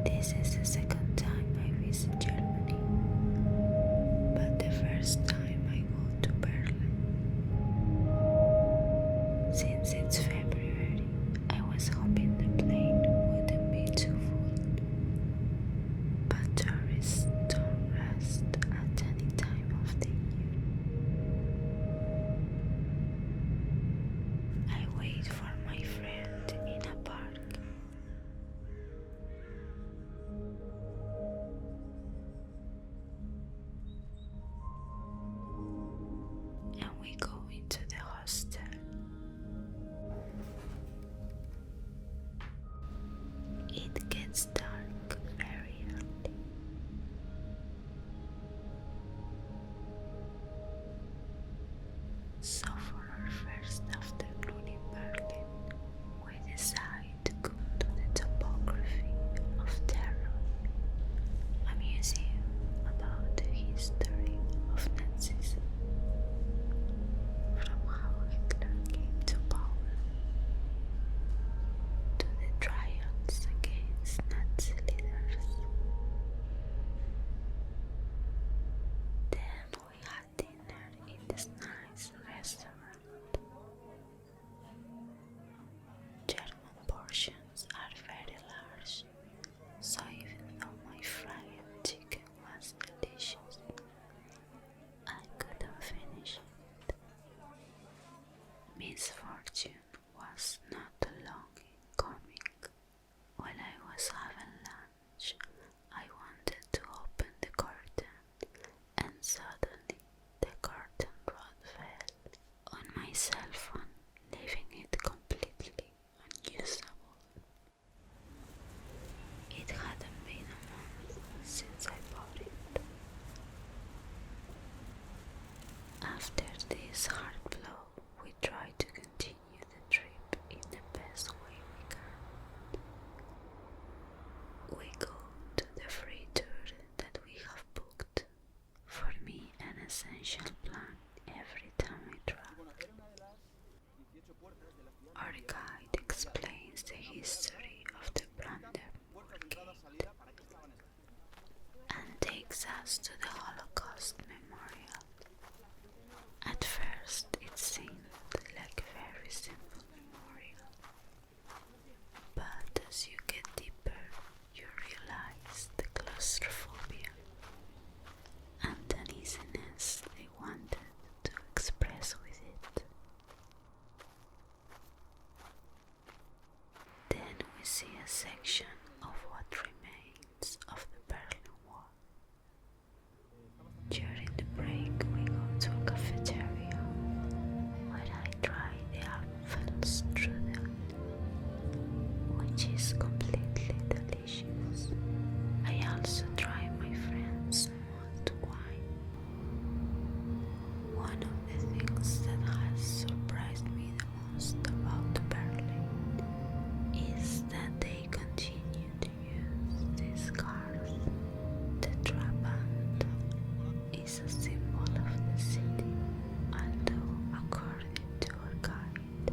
This is the second time I visit Germany, but the first time I go to Berlin. Since it's February, I was hoping the plane wouldn't be too full, but tourists don't rest at any time of the year. I wait for my friend in a park. And we go into the hostel. It gets dark very early. So for our first afternoon in Berlin, we decide to go to the topography of terror, a museum about the history of Nazism, from how Hitler came to power to the trials against Nazi leaders. Then we had dinner in this nice restaurant. German portions are very large, so even though my fried chicken was delicious, I couldn't finish it. Misfortune was not long in coming. While I was having lunch, I wanted to open the curtain, and suddenly the curtain rod fell on my cell phone, leaving it completely unusable. It hadn't been a month since I bought it. After this hard blow, we try to continue the trip in the best way we can. We go to the free tour that we have booked. For me, an essential plan every time I travel. Our guide explains the history of the Brandenburg Gate and takes us to the Holocaust Memorial. At first, it seemed like a very simple memorial, but as you get deeper, you realize the claustrophobia and uneasiness they wanted to express with it. Then we see a section of what remains of the Berlin Wall. During the break, we go to a cafeteria where I try the Apfelstrudel, which is completely delicious. I also try my friend's mulled wine. One of the things that has surprised me the most about Berlin is that they continue to use these cars. The Trabant is a symbol of the city, although according to our guide,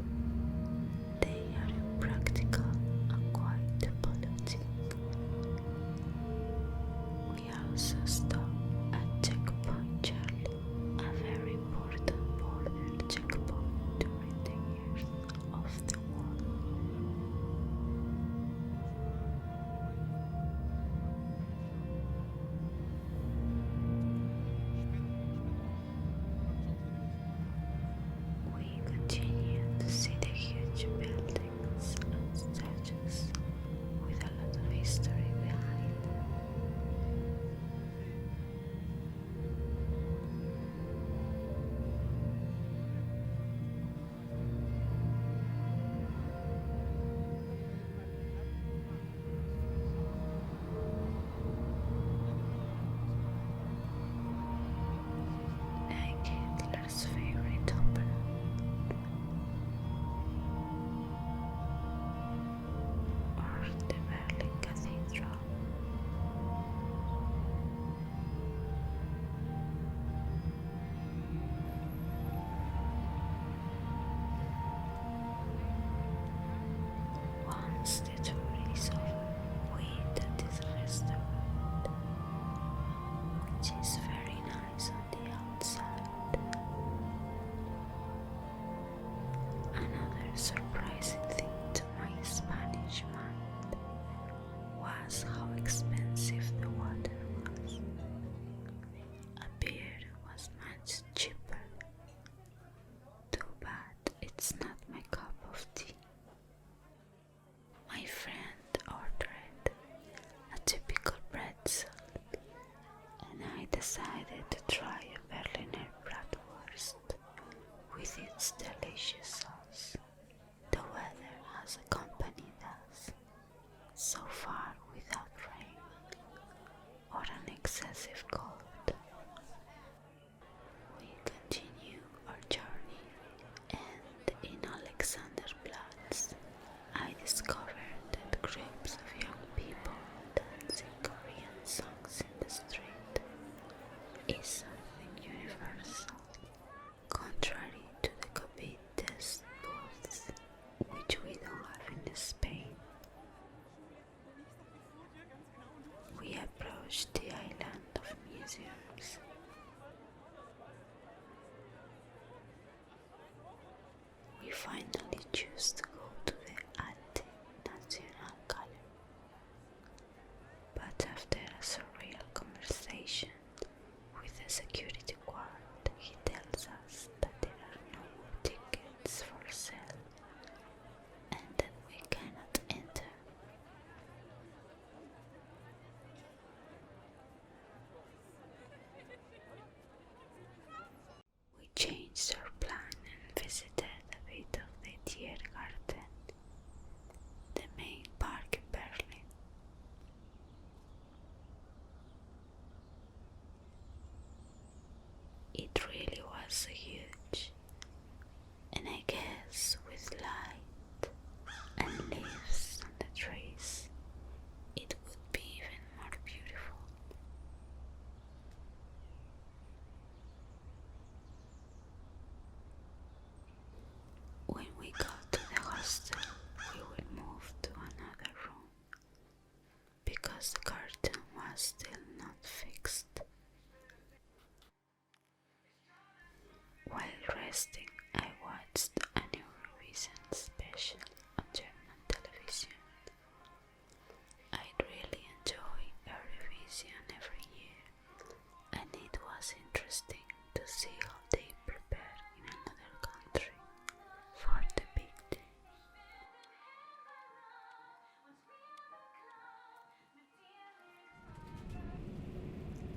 they are impractical and quite finally choose to go to the Arte Nacional Gallery. But after a surreal conversation with the security guard, he tells us that there are no more tickets for sale and that we cannot enter. We changed our plan and visited a bit of the Tiergarten, the main park in Berlin. It really was huge, and I guess with light and leaves on the trees, it would be even more beautiful. When we got to the hostel, we will move to another room because the curtain was still not fixed. While resting, I watched an Eurovision special on German television. I really enjoy Eurovision every year, and it was interesting to see how they prepare in another country for the big day.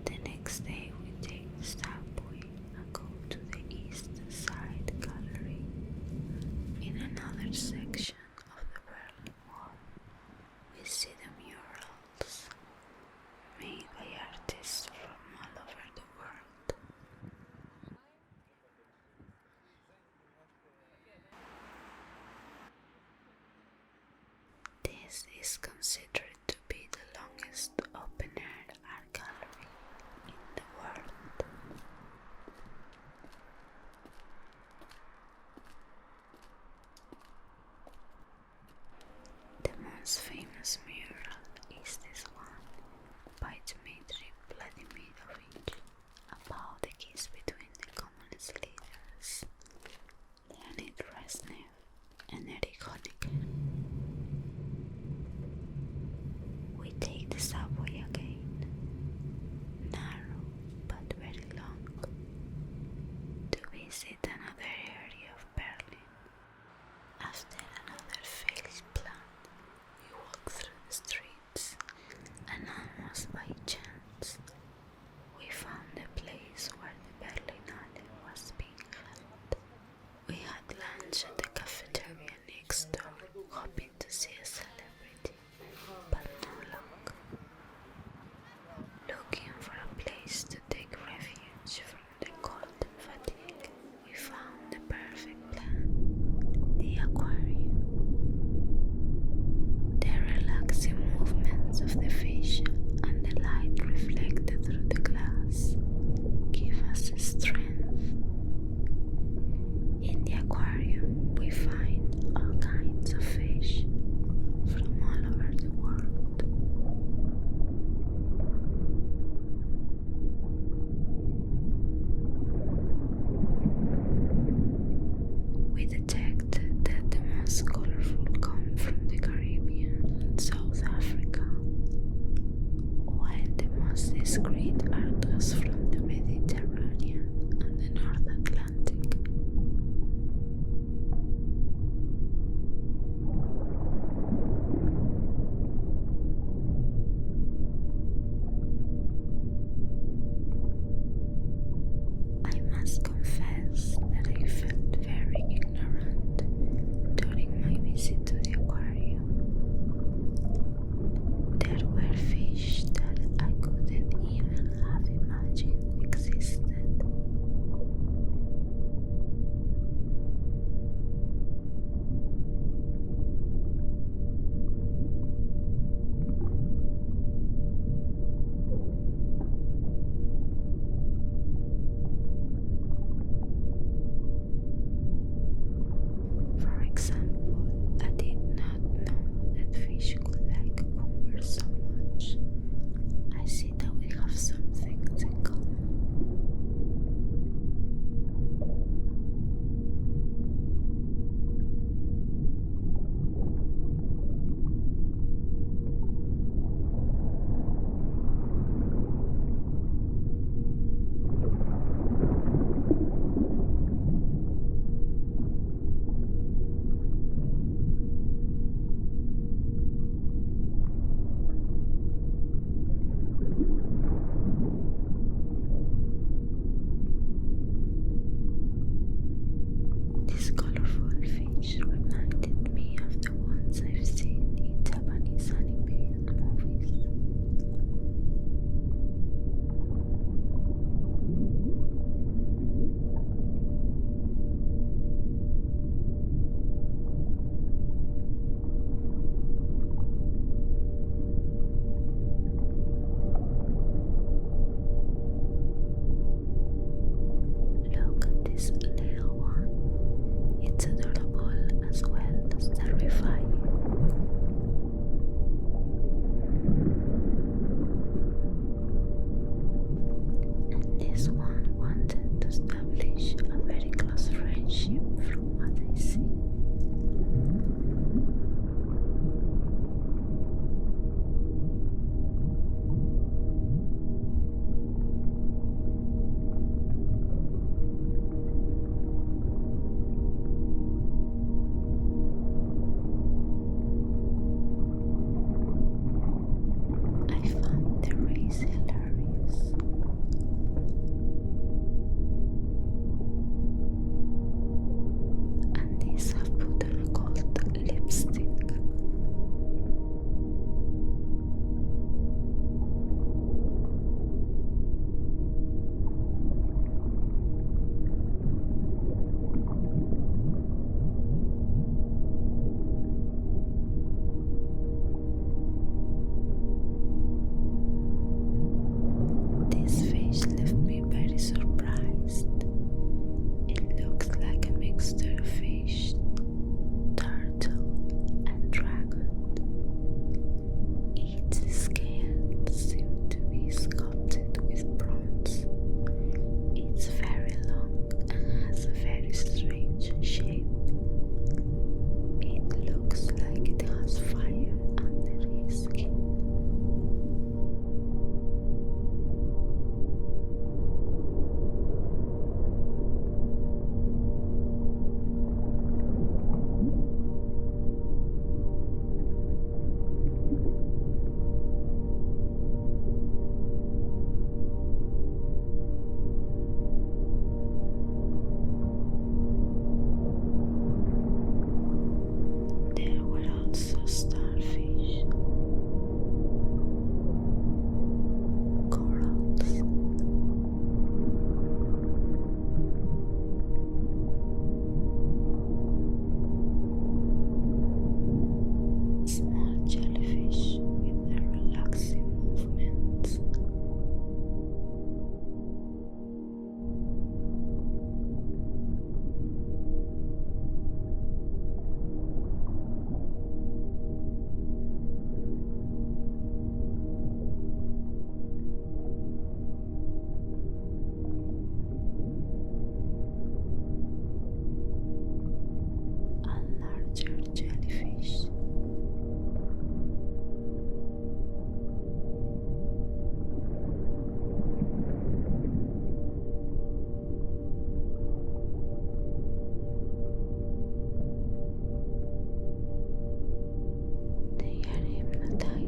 The next day we take the subway and go to the East Side Gallery. In another section of the Berlin Wall, we see the murals made by artists from all over the world. This is considered to be the longest open-air art gallery in the world. The most famous mural is this one by Dmitry Vladimirovich about the kiss between the communist leaders Leonid Brezhnev and Erich Honecker. We take the subway again, narrow but very long, to visit another area of Berlin. After another failed plan, we walk through the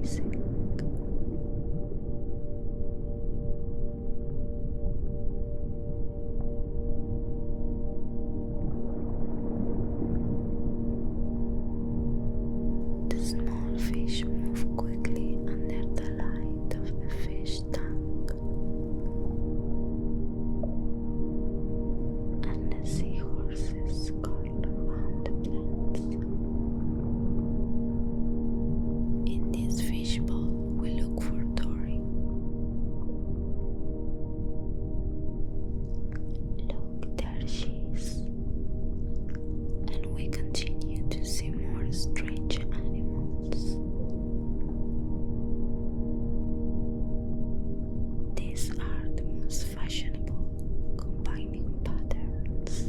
amazing. The small fish move quickly under the light of the fish tank, and the seahorses curl around the plants. In this fishbowl, we look for Dory. Look, there she is. And we continue to see more strange animals. These are the most fashionable, combining patterns.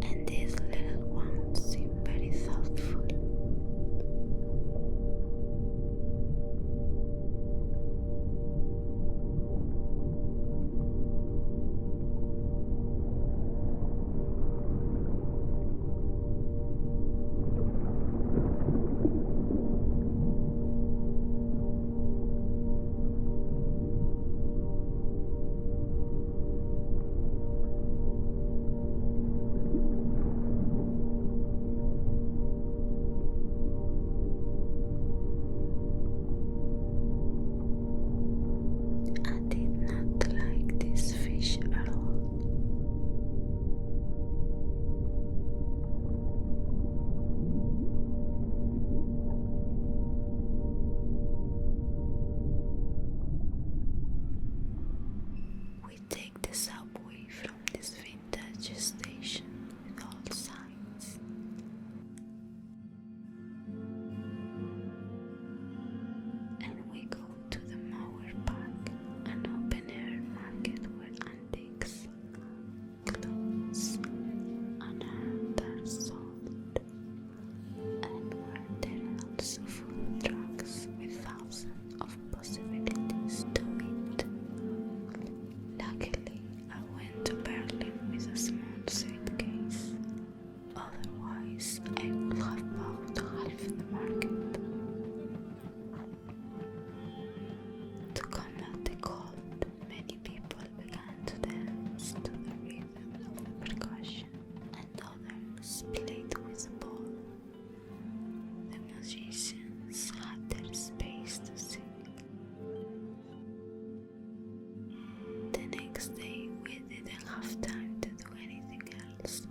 And these little ones seem very thoughtful. I did not like this fish at all. We take the subway from this vintage station with all sides. And we go to the Mower Park, an open-air market where antiques, clothes, and art are sold, and where there are also food trucks with thousands of possibilities to eat. Luckily, I went to Berlin with a small suitcase. Otherwise, I would have bought half the market. To combat the cold, many people began to dance to the rhythm of percussion, and others played with a ball. The musicians had their space to sing. The next day, we didn't have time to do anything else.